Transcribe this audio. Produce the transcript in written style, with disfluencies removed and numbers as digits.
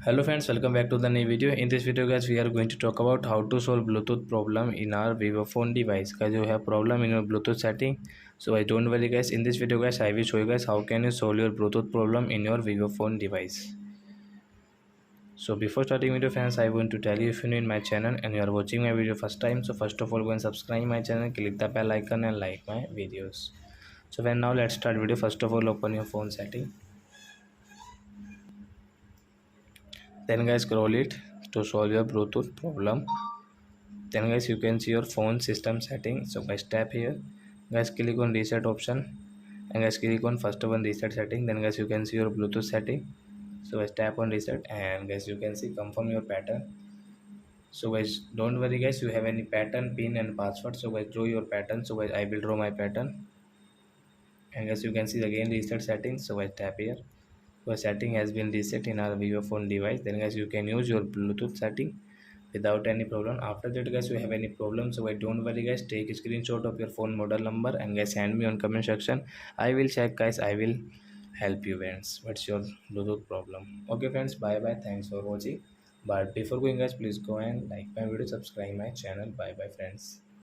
Hello friends, welcome back to the new video. In this video guys, we are going to talk about how to solve Bluetooth problem in our Vivo phone device. Guys, you have problem in your Bluetooth setting, so I don't worry guys. In this video guys, I will show you guys how can you solve your Bluetooth problem in your Vivo phone device. So before starting video friends, I want to tell you, if you're new in my channel and you are watching my video first time, so first of all go and subscribe my channel, click the bell icon and like my videos. So now let's start video. First of all, open your phone setting. Then guys, scroll it to solve your Bluetooth problem. Then guys, you can see your phone system settings. So guys, tap here. Guys, click on reset option, and guys, click on first one reset setting. Then guys, you can see your Bluetooth setting. So guys, tap on reset, and guys, you can see confirm your pattern. So guys, don't worry guys, you have any pattern, pin and password. So guys, draw your pattern. So guys, I will draw my pattern, and guys, you can see again reset settings. So guys, tap here. So setting has been reset in our Vivo phone device. Then guys, you can use your Bluetooth setting without any problem. After that guys, you have any problem, so don't worry guys, take a screenshot of your phone model number and guys send me on comment section. I will check guys, I will help you friends. What's your Bluetooth problem? Okay friends, bye bye, thanks for watching. But before going guys, please go and like my video, subscribe my channel. Bye bye friends.